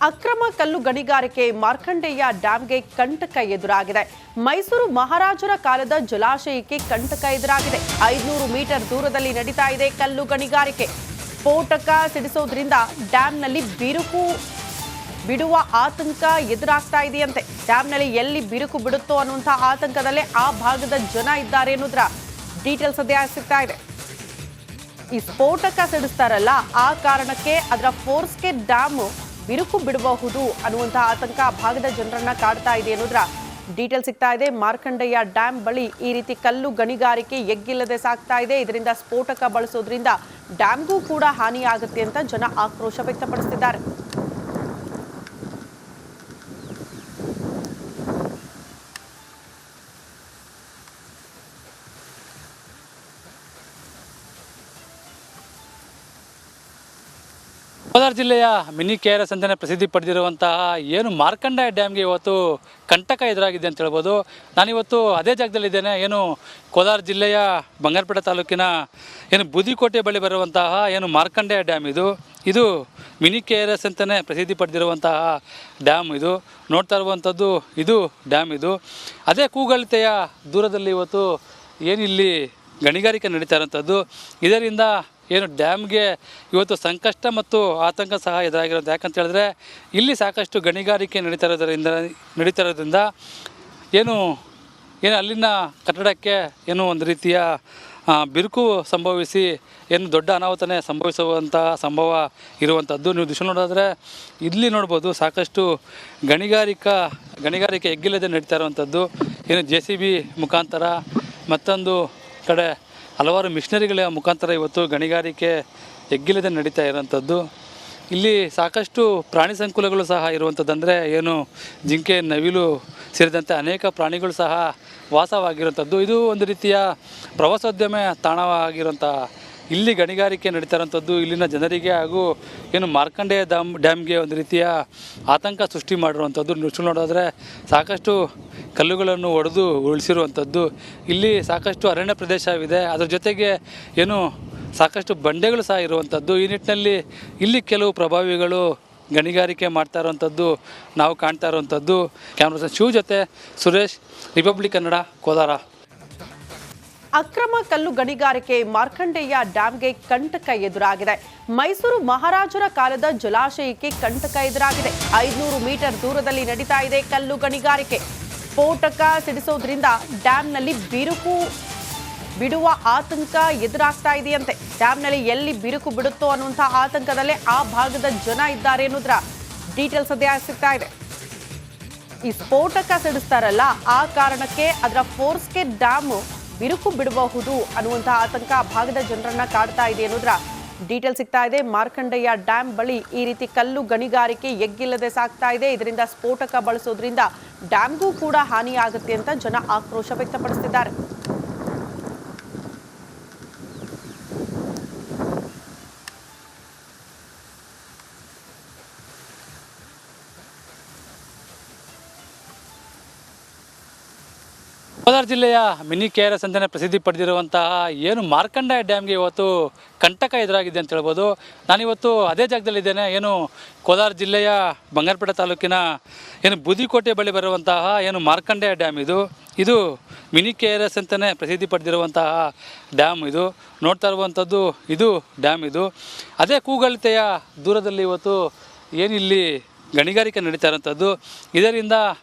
ಅಕ್ರಮ ಕಲ್ಲು ಗಣಿಗಾರಿಕೆ ಮಾರ್ಕಂಡೇಯ ಡ್ಯಾಂಗೆ ಕಂಟಕ ಎದುರಾಗಿದೆ. ಮೈಸೂರು ಮಹಾರಾಜರ ಕಾಲದ ಜಲಾಶಯಕ್ಕೆ ಕಂಟಕ ಎದುರಾಗಿದೆ. 500 ಮೀಟರ್ ದೂರದಲ್ಲಿ ನಡೀತಾ ಇದೆ ಕಲ್ಲು ಗಣಿಗಾರಿಕೆ. ಸ್ಫೋಟಕ ಸಿಡಿಸೋದ್ರಿಂದ ಡ್ಯಾಂನಲ್ಲಿ ಬಿರುಕು ಬಿಡುವ ಆತಂಕ ಎದುರಾಗ್ತಾ ಇದೆಯಂತೆ. ಡ್ಯಾಂನಲ್ಲಿ ಎಲ್ಲಿ ಬಿರುಕು ಬಿಡುತ್ತೋ ಅನ್ನುವಂಥ ಆತಂಕದಲ್ಲೇ ಆ ಭಾಗದ ಜನ ಇದ್ದಾರೆ ಅನ್ನೋದ್ರ ಡೀಟೇಲ್ಸ್ ಸದ್ಯ ಸಿಗ್ತಾ ಇದೆ. ಈ ಸ್ಫೋಟಕ ಸಿಡಿಸ್ತಾರಲ್ಲ, ಆ ಕಾರಣಕ್ಕೆ ಅದರ ಫೋರ್ಸ್ಗೆ ಡ್ಯಾಮ್ ಬಿರುಕು ಬಿಡಬಹುದು ಅನ್ನುವಂತಹ ಆತಂಕ ಭಾಗದ ಜನರನ್ನ ಕಾಡ್ತಾ ಇದೆ ಅನ್ನೋದ್ರ ಡೀಟೇಲ್ ಸಿಗ್ತಾ ಇದೆ. ಮಾರ್ಕಂಡೇಯ ಡ್ಯಾಮ್ ಬಳಿ ಈ ರೀತಿ ಕಲ್ಲು ಗಣಿಗಾರಿಕೆ ಎಗ್ಗಿಲ್ಲದೆ ಸಾಗ್ತಾ ಇದೆ. ಇದರಿಂದ ಸ್ಫೋಟಕ ಬಳಸೋದ್ರಿಂದ ಡ್ಯಾಮ್ಗೂ ಕೂಡ ಹಾನಿಯಾಗುತ್ತೆ ಅಂತ ಜನ ಆಕ್ರೋಶ ವ್ಯಕ್ತಪಡಿಸಿದ್ದಾರೆ. ಕೋಲಾರ ಜಿಲ್ಲೆಯ ಮಿನಿ KRS ಅಂತಲೇ ಪ್ರಸಿದ್ಧಿ ಪಡೆದಿರುವಂತಹ ಏನು ಮಾರ್ಕಂಡೇಯ ಡ್ಯಾಮ್ಗೆ ಇವತ್ತು ಕಂಟಕ ಎದುರಾಗಿದೆ ಅಂತ ಹೇಳ್ಬೋದು. ನಾನಿವತ್ತು ಅದೇ ಜಾಗದಲ್ಲಿದ್ದೇನೆ. ಏನು ಕೋಲಾರ ಜಿಲ್ಲೆಯ ಬಂಗಾರಪೇಟೆ ತಾಲೂಕಿನ ಏನು ಬೂದಿಕೋಟೆ ಬಳಿ ಬರುವಂತಹ ಏನು ಮಾರ್ಕಂಡೇಯ ಡ್ಯಾಮ್ ಇದು ಮಿನಿ KRS ಅಂತಲೇ ಪ್ರಸಿದ್ಧಿ ಪಡೆದಿರುವಂತಹ ಡ್ಯಾಮ್ ಇದು. ನೋಡ್ತಾ ಇರುವಂಥದ್ದು ಇದು ಡ್ಯಾಮ್ ಇದು. ಅದೇ ಕೂಗಳತೆಯ ದೂರದಲ್ಲಿ ಇವತ್ತು ಏನಿಲ್ಲಿ ಗಣಿಗಾರಿಕೆ ನಡೀತಾ ಇರೋಂಥದ್ದು. ಇದರಿಂದ ಏನು ಡ್ಯಾಮ್ಗೆ ಇವತ್ತು ಸಂಕಷ್ಟ ಮತ್ತು ಆತಂಕ ಸಹ ಎದುರಾಗಿರೋದು. ಯಾಕಂತ ಹೇಳಿದ್ರೆ ಇಲ್ಲಿ ಸಾಕಷ್ಟು ಗಣಿಗಾರಿಕೆ ನಡೀತಾ ಇರೋದ್ರಿಂದ ಏನು ಅಲ್ಲಿನ ಕಟ್ಟಡಕ್ಕೆ ಏನು ಒಂದು ರೀತಿಯ ಬಿರುಕು ಸಂಭವಿಸಿ ಏನು ದೊಡ್ಡ ಅನಾಹುತನೇ ಸಂಭವಿಸುವಂತಹ ಸಂಭವ ಇರುವಂಥದ್ದು. ನೀವು ದೃಶ್ಯ ನೋಡಿದ್ರೆ ಇಲ್ಲಿ ನೋಡ್ಬೋದು ಸಾಕಷ್ಟು ಗಣಿಗಾರಿಕೆ ಎಗ್ಗಿಲ್ಲದೆ ನಡೀತಾ ಇರುವಂಥದ್ದು. ಏನು JCB ಮುಖಾಂತರ, ಮತ್ತೊಂದು ಕಡೆ ಹಲವಾರು ಮಿಷನರಿಗಳ ಮುಖಾಂತರ ಇವತ್ತು ಗಣಿಗಾರಿಕೆ ಎಗ್ಗಿಲ್ಲದೆ ನಡೀತಾ ಇರೋಂಥದ್ದು. ಇಲ್ಲಿ ಸಾಕಷ್ಟು ಪ್ರಾಣಿ ಸಂಕುಲಗಳು ಸಹ ಇರುವಂಥದ್ದು. ಅಂದರೆ ಏನು ಜಿಂಕೆ, ನವಿಲು ಸೇರಿದಂತೆ ಅನೇಕ ಪ್ರಾಣಿಗಳು ಸಹ ವಾಸವಾಗಿರುವಂಥದ್ದು. ಇದು ಒಂದು ರೀತಿಯ ಪ್ರವಾಸೋದ್ಯಮ ತಾಣವಾಗಿರುವಂಥ ಇಲ್ಲಿ ಗಣಿಗಾರಿಕೆ ನಡೀತಾ ಇರೋಂಥದ್ದು ಇಲ್ಲಿನ ಜನರಿಗೆ ಹಾಗೂ ಏನು ಮಾರ್ಕಂಡೇಯ ಡ್ಯಾಮ್ಗೆ ಒಂದು ರೀತಿಯ ಆತಂಕ ಸೃಷ್ಟಿ ಮಾಡಿರುವಂಥದ್ದು. ನುಚ್ಚು ನೋಡಿದ್ರೆ ಸಾಕಷ್ಟು ಕಲ್ಲುಗಳನ್ನು ಒಡೆದು ಉಳಿಸಿರುವಂಥದ್ದು. ಇಲ್ಲಿ ಸಾಕಷ್ಟು ಅರಣ್ಯ ಪ್ರದೇಶವಿದೆ. ಅದರ ಜೊತೆಗೆ ಏನು ಸಾಕಷ್ಟು ಬಂಡೆಗಳು ಸಹ ಇರುವಂಥದ್ದು. ಈ ನಿಟ್ಟಿನಲ್ಲಿ ಇಲ್ಲಿ ಕೆಲವು ಪ್ರಭಾವಿಗಳು ಗಣಿಗಾರಿಕೆ ಮಾಡ್ತಾ ಇರುವಂಥದ್ದು ನಾವು ಕಾಣ್ತಾ ಇರುವಂಥದ್ದು. ಕ್ಯಾಮ್ರಾ ಶಿವ ಜೊತೆ ಸುರೇಶ್, ರಿಪಬ್ಲಿಕ್ ಕನ್ನಡ, ಕೋಲಾರ. ಅಕ್ರಮ ಕಲ್ಲು ಗಣಿಗಾರಿಕೆ ಮಾರ್ಕಂಡೇಯ ಡ್ಯಾಂಗೆ ಕಂಟಕ ಎದುರಾಗಿದೆ. ಮೈಸೂರು ಮಹಾರಾಜರ ಕಾಲದ ಜಲಾಶಯಕ್ಕೆ ಕಂಟಕ ಎದುರಾಗಿದೆ. 500 ಮೀಟರ್ ದೂರದಲ್ಲಿ ನಡೀತಾ ಇದೆ ಕಲ್ಲು ಗಣಿಗಾರಿಕೆ. ಸ್ಫೋಟಕ ಸಿಡಿಸೋದ್ರಿಂದ ಡ್ಯಾಂನಲ್ಲಿ ಬಿರುಕು ಬಿಡುವ ಆತಂಕ ಎದುರಾಗ್ತಾ ಇದೆಯಂತೆ. ಡ್ಯಾಂನಲ್ಲಿ ಎಲ್ಲಿ ಬಿರುಕು ಬಿಡುತ್ತೋ ಅನ್ನುವಂಥ ಆತಂಕದಲ್ಲೇ ಆ ಭಾಗದ ಜನ ಇದ್ದಾರೆ ಅನ್ನೋದ್ರ ಡೀಟೇಲ್ಸ್ ಸದ್ಯ ಸಿಗ್ತಾ ಇದೆ. ಈ ಸ್ಫೋಟಕ ಸಿಡಿಸ್ತಾರಲ್ಲ, ಆ ಕಾರಣಕ್ಕೆ ಅದರ ಫೋರ್ಸ್ಗೆ ಡ್ಯಾಮ್ ಬಿರುಕು ಬಿಡಬಹುದು ಅನ್ನುವಂಥ ಆತಂಕ ಭಾಗದ ಜನರನ್ನ ಕಾಡ್ತಾ ಇದೆ ಅನ್ನೋದ್ರ ಡೀಟೇಲ್ ಸಿಗ್ತಾ ಇದೆ. ಮಾರ್ಕಂಡೇಯ ಡ್ಯಾಮ್ ಬಳಿ ಈ ರೀತಿ ಕಲ್ಲು ಗಣಿಗಾರಿಕೆ ಎಗ್ಗಿಲ್ಲದೆ ಸಾಗ್ತಾ ಇದೆ. ಇದರಿಂದ ಸ್ಫೋಟಕ ಬಳಸೋದ್ರಿಂದ ಡ್ಯಾಮ್ಗೂ ಕೂಡ ಹಾನಿಯಾಗುತ್ತೆ ಅಂತ ಜನ ಆಕ್ರೋಶ ವ್ಯಕ್ತಪಡಿಸಿದ್ದಾರೆ. ಕೋಲಾರ ಜಿಲ್ಲೆಯ ಮಿನಿ KRS ಅಂತಲೇ ಪ್ರಸಿದ್ಧಿ ಪಡೆದಿರುವಂತಹ ಏನು ಮಾರ್ಕಂಡೇಯ ಡ್ಯಾಮ್ಗೆ ಇವತ್ತು ಕಂಟಕ ಎದುರಾಗಿದೆ ಅಂತ ಹೇಳ್ಬೋದು. ನಾನಿವತ್ತು ಅದೇ ಜಾಗದಲ್ಲಿದ್ದೇನೆ. ಏನು ಕೋಲಾರ ಜಿಲ್ಲೆಯ ಬಂಗಾರಪೇಟೆ ತಾಲೂಕಿನ ಏನು ಬೂದಿಕೋಟೆ ಬಳಿ ಬರುವಂತಹ ಏನು ಮಾರ್ಕಂಡೇಯ ಡ್ಯಾಮ್ ಇದು ಮಿನಿ KRS ಅಂತಲೇ ಪ್ರಸಿದ್ಧಿ ಪಡೆದಿರುವಂತಹ ಡ್ಯಾಮ್ ಇದು. ನೋಡ್ತಾ ಇರುವಂಥದ್ದು ಇದು ಡ್ಯಾಮ್ ಇದು. ಅದೇ ಕೂಗಳತೆಯ ದೂರದಲ್ಲಿ ಇವತ್ತು ಏನಿಲ್ಲಿ ಗಣಿಗಾರಿಕೆ ನಡೀತಾ ಇರೋಂಥದ್ದು. ಇದರಿಂದ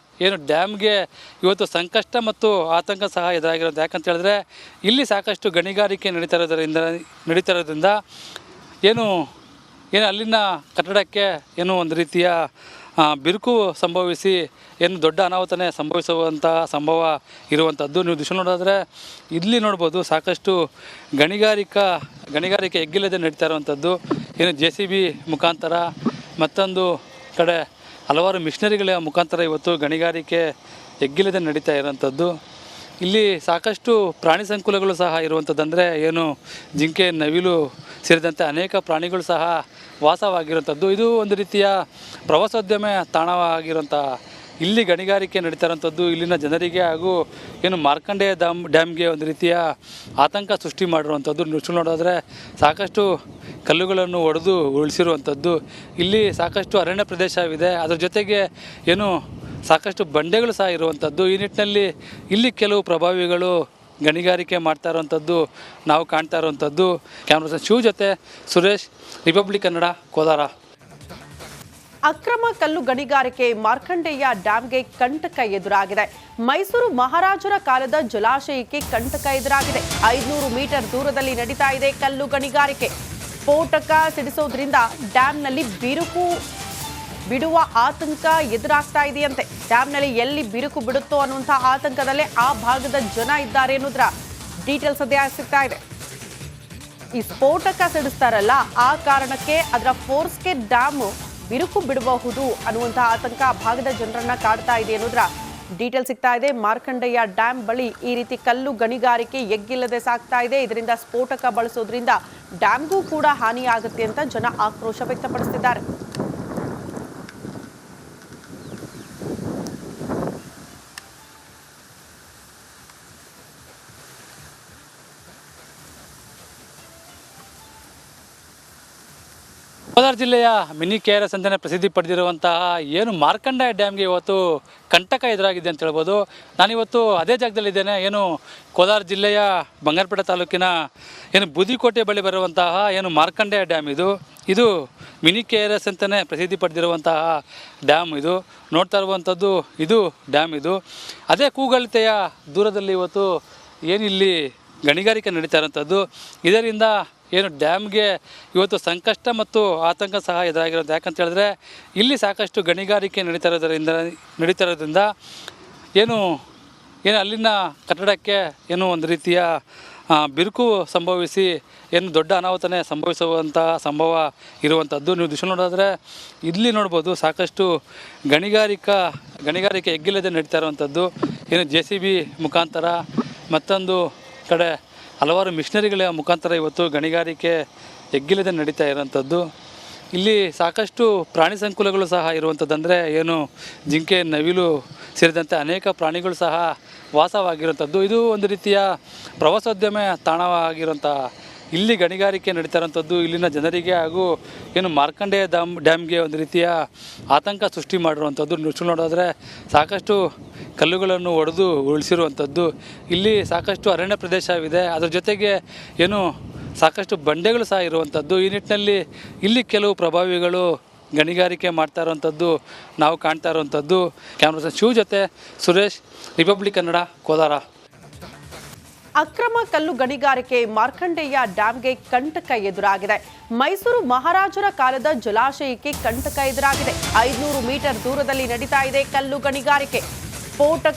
ಏನು ಡ್ಯಾಮ್ಗೆ ಇವತ್ತು ಸಂಕಷ್ಟ ಮತ್ತು ಆತಂಕ ಸಹ ಎದುರಾಗಿರೋದು. ಯಾಕಂತ ಹೇಳಿದ್ರೆ ಇಲ್ಲಿ ಸಾಕಷ್ಟು ಗಣಿಗಾರಿಕೆ ನಡೀತಾ ಇರೋದ್ರಿಂದ ಏನು ಅಲ್ಲಿನ ಕಟ್ಟಡಕ್ಕೆ ಏನು ಒಂದು ರೀತಿಯ ಬಿರುಕು ಸಂಭವಿಸಿ ಏನು ದೊಡ್ಡ ಅನಾಹುತನೇ ಸಂಭವಿಸುವಂತಹ ಸಂಭವ ಇರುವಂಥದ್ದು. ನೀವು ದೃಶ್ಯ ನೋಡಿದ್ರೆ ಇಲ್ಲಿ ನೋಡ್ಬೋದು ಸಾಕಷ್ಟು ಗಣಿಗಾರಿಕೆ ಎಗ್ಗಿಲ್ಲದೆ ನಡೀತಾ ಇರುವಂಥದ್ದು. ಏನು JCB ಮುಖಾಂತರ, ಮತ್ತೊಂದು ಕಡೆ ಹಲವಾರು ಮಿಷನರಿಗಳ ಮುಖಾಂತರ ಇವತ್ತು ಗಣಿಗಾರಿಕೆ ಎಗ್ಗಿಲ್ಲದೆ ನಡೀತಾ ಇರೋಂಥದ್ದು. ಇಲ್ಲಿ ಸಾಕಷ್ಟು ಪ್ರಾಣಿ ಸಂಕುಲಗಳು ಸಹ ಇರುವಂಥದ್ದು. ಅಂದರೆ ಏನು ಜಿಂಕೆ, ನವಿಲು ಸೇರಿದಂತೆ ಅನೇಕ ಪ್ರಾಣಿಗಳು ಸಹ ವಾಸವಾಗಿರುವಂಥದ್ದು. ಇದು ಒಂದು ರೀತಿಯ ಪ್ರವಾಸೋದ್ಯಮ ತಾಣವಾಗಿರುವಂಥ ಇಲ್ಲಿ ಗಣಿಗಾರಿಕೆ ನಡೀತಾ ಇರೋಂಥದ್ದು ಇಲ್ಲಿನ ಜನರಿಗೆ ಹಾಗೂ ಏನು ಮಾರ್ಕಂಡೇಯ ಡ್ಯಾಮ್ಗೆ ಒಂದು ರೀತಿಯ ಆತಂಕ ಸೃಷ್ಟಿ ಮಾಡಿರುವಂಥದ್ದು. ದೃಶ್ಯ ನೋಡಿದ್ರೆ ಸಾಕಷ್ಟು ಕಲ್ಲುಗಳನ್ನು ಒಡೆದು ಉಳಿಸಿರುವಂಥದ್ದು. ಇಲ್ಲಿ ಸಾಕಷ್ಟು ಅರಣ್ಯ ಪ್ರದೇಶವಿದೆ, ಅದರ ಜೊತೆಗೆ ಏನು ಸಾಕಷ್ಟು ಬಂಡೆಗಳು ಸಹ ಇರುವಂಥದ್ದು. ಈ ನಿಟ್ಟಿನಲ್ಲಿ ಇಲ್ಲಿ ಕೆಲವು ಪ್ರಭಾವಿಗಳು ಗಣಿಗಾರಿಕೆ ಮಾಡ್ತಾ ಇರುವಂಥದ್ದು ನಾವು ಕಾಣ್ತಾ ಇರುವಂಥದ್ದು. ಕ್ಯಾಮ್ರಾ ಪರ್ಸನ್ ಶಿವ ಜೊತೆ ಸುರೇಶ್, ರಿಪಬ್ಲಿಕ್ ಕನ್ನಡ, ಕೋಲಾರ. ಅಕ್ರಮ ಕಲ್ಲು ಗಣಿಗಾರಿಕೆ ಮಾರ್ಕಂಡೇಯ ಡ್ಯಾಂಗೆ ಕಂಟಕ ಎದುರಾಗಿದೆ. ಮೈಸೂರು ಮಹಾರಾಜರ ಕಾಲದ ಜಲಾಶಯಕ್ಕೆ ಕಂಟಕ ಎದುರಾಗಿದೆ. 500 ಮೀಟರ್ ದೂರದಲ್ಲಿ ನಡೀತಾ ಇದೆ ಕಲ್ಲು ಗಣಿಗಾರಿಕೆ. ಸ್ಫೋಟಕ ಸಿಡಿಸೋದ್ರಿಂದ ಡ್ಯಾಂನಲ್ಲಿ ಬಿರುಕು ಬಿಡುವ ಆತಂಕ ಎದುರಾಗ್ತಾ ಇದೆಯಂತೆ. ಡ್ಯಾಂನಲ್ಲಿ ಎಲ್ಲಿ ಬಿರುಕು ಬಿಡುತ್ತೋ ಅನ್ನುವಂಥ ಆತಂಕದಲ್ಲೇ ಆ ಭಾಗದ ಜನ ಇದ್ದಾರೆ ಅನ್ನೋದ್ರ ಡೀಟೇಲ್ಸ್ ಸದ್ಯ ಸಿಗ್ತಾ ಇದೆ. ಈ ಸ್ಫೋಟಕ ಸಿಡಿಸ್ತಾರಲ್ಲ, ಆ ಕಾರಣಕ್ಕೆ ಅದರ ಫೋರ್ಸ್ಗೆ ಡ್ಯಾಮ್ ಬಿರುಕು ಬಿಡಬಹುದು ಅನ್ನುವಂಥ ಆತಂಕ ಆ ಭಾಗದ ಜನರನ್ನ ಕಾಡ್ತಾ ಇದೆ ಅನ್ನೋದ್ರ ಡೀಟೇಲ್ ಸಿಗ್ತಾ ಇದೆ. ಮಾರ್ಕಂಡೇಯ ಡ್ಯಾಮ್ ಬಳಿ ಈ ರೀತಿ ಕಲ್ಲು ಗಣಿಗಾರಿಕೆ ಎಗ್ಗಿಲ್ಲದೆ ಸಾಗ್ತಾ ಇದೆ. ಇದರಿಂದ ಸ್ಫೋಟಕ ಬಳಸೋದ್ರಿಂದ ಡ್ಯಾಮ್ಗೂ ಕೂಡ ಹಾನಿಯಾಗುತ್ತೆ ಅಂತ ಜನ ಆಕ್ರೋಶ ವ್ಯಕ್ತಪಡಿಸಿದ್ದಾರೆ. ಕೋಲಾರ ಜಿಲ್ಲೆಯ ಮಿನಿ KRS ಅಂತಲೇ ಪ್ರಸಿದ್ಧಿ ಪಡೆದಿರುವಂತಹ ಏನು ಮಾರ್ಕಂಡೇಯ ಡ್ಯಾಮ್ಗೆ ಇವತ್ತು ಕಂಟಕ ಎದುರಾಗಿದೆ ಅಂತ ಹೇಳ್ಬೋದು. ನಾನಿವತ್ತು ಅದೇ ಜಾಗದಲ್ಲಿದ್ದೇನೆ. ಏನು ಕೋಲಾರ ಜಿಲ್ಲೆಯ ಬಂಗಾರಪೇಟೆ ತಾಲೂಕಿನ ಏನು ಬೂದಿಕೋಟೆ ಬಳಿ ಬರುವಂತಹ ಏನು ಮಾರ್ಕಂಡೇಯ ಡ್ಯಾಮ್ ಇದು ಮಿನಿ KRS ಅಂತಲೇ ಪ್ರಸಿದ್ಧಿ ಪಡೆದಿರುವಂತಹ ಡ್ಯಾಮ್ ಇದು. ನೋಡ್ತಾ ಇರುವಂಥದ್ದು ಇದು ಡ್ಯಾಮ್ ಇದು. ಅದೇ ಕೂಗಳತೆಯ ದೂರದಲ್ಲಿ ಇವತ್ತು ಏನಿಲ್ಲಿ ಗಣಿಗಾರಿಕೆ ನಡೀತಾ ಇರೋಂಥದ್ದು. ಇದರಿಂದ ಏನು ಡ್ಯಾಮ್ಗೆ ಇವತ್ತು ಸಂಕಷ್ಟ ಮತ್ತು ಆತಂಕ ಸಹ ಎದುರಾಗಿರೋದು. ಯಾಕಂತ ಹೇಳಿದ್ರೆ ಇಲ್ಲಿ ಸಾಕಷ್ಟು ಗಣಿಗಾರಿಕೆ ನಡೀತಾ ಇರೋದ್ರಿಂದ ಏನು ಅಲ್ಲಿನ ಕಟ್ಟಡಕ್ಕೆ ಏನು ಒಂದು ರೀತಿಯ ಬಿರುಕು ಸಂಭವಿಸಿ ಏನು ದೊಡ್ಡ ಅನಾಹುತನೇ ಸಂಭವಿಸುವಂತಹ ಸಂಭವ ಇರುವಂಥದ್ದು. ನೀವು ದೃಶ್ಯ ನೋಡಿದ್ರೆ ಇಲ್ಲಿ ನೋಡ್ಬೋದು ಸಾಕಷ್ಟು ಗಣಿಗಾರಿಕೆ ಎಗ್ಗಿಲ್ಲದೆ ನಡೀತಾ ಇರುವಂಥದ್ದು. ಏನು JCB ಮುಖಾಂತರ ಮತ್ತೊಂದು ಕಡೆ ಹಲವಾರು ಮಿಷನರಿಗಳ ಮುಖಾಂತರ ಇವತ್ತು ಗಣಿಗಾರಿಕೆ ಎಗ್ಗಿಲ್ಲದೆ ನಡೀತಾ ಇರೋಂಥದ್ದು. ಇಲ್ಲಿ ಸಾಕಷ್ಟು ಪ್ರಾಣಿ ಸಂಕುಲಗಳು ಸಹ ಇರುವಂಥದ್ದು. ಅಂದರೆ ಏನು ಜಿಂಕೆ, ನವಿಲು ಸೇರಿದಂತೆ ಅನೇಕ ಪ್ರಾಣಿಗಳು ಸಹ ವಾಸವಾಗಿರುವಂಥದ್ದು. ಇದು ಒಂದು ರೀತಿಯ ಪ್ರವಾಸೋದ್ಯಮ ತಾಣವಾಗಿರುವಂಥ ಇಲ್ಲಿ ಗಣಿಗಾರಿಕೆ ನಡೀತಾ ಇರೋಂಥದ್ದು ಇಲ್ಲಿನ ಜನರಿಗೆ ಹಾಗೂ ಏನು ಮಾರ್ಕಂಡೇಯ ಡ್ಯಾಮ್ಗೆ ಒಂದು ರೀತಿಯ ಆತಂಕ ಸೃಷ್ಟಿ ಮಾಡಿರುವಂಥದ್ದು. ದೃಶ್ಯ ನೋಡಿದ್ರೆ ಸಾಕಷ್ಟು ಕಲ್ಲುಗಳನ್ನು ಒಡೆದು ಉಳಿಸಿರುವಂಥದ್ದು. ಇಲ್ಲಿ ಸಾಕಷ್ಟು ಅರಣ್ಯ ಪ್ರದೇಶವಿದೆ, ಅದರ ಜೊತೆಗೆ ಏನು ಸಾಕಷ್ಟು ಬಂಡೆಗಳು ಸಹ ಇರುವಂಥದ್ದು. ಈ ನಿಟ್ಟಿನಲ್ಲಿ ಇಲ್ಲಿ ಕೆಲವು ಪ್ರಭಾವಿಗಳು ಗಣಿಗಾರಿಕೆ ಮಾಡ್ತಾ ಇರುವಂಥದ್ದು ನಾವು ಕಾಣ್ತಾ ಇರುವಂಥದ್ದು. ಕ್ಯಾಮ್ರಾ ಪರ್ಸನ್ ಶಿವ ಜೊತೆ ಸುರೇಶ್, ರಿಪಬ್ಲಿಕ್ ಕನ್ನಡ, ಕೋಲಾರ. ಅಕ್ರಮ ಕಲ್ಲು ಗಣಿಗಾರಿಕೆ ಮಾರ್ಕಂಡೇಯ ಡ್ಯಾಂಗೆ ಕಂಟಕ ಎದುರಾಗಿದೆ. ಮೈಸೂರು ಮಹಾರಾಜರ ಕಾಲದ ಜಲಾಶಯಕ್ಕೆ ಕಂಟಕ ಎದುರಾಗಿದೆ. 500 ಮೀಟರ್ ದೂರದಲ್ಲಿ ನಡೀತಾ ಇದೆ ಕಲ್ಲು ಗಣಿಗಾರಿಕೆ. ಸ್ಫೋಟಕ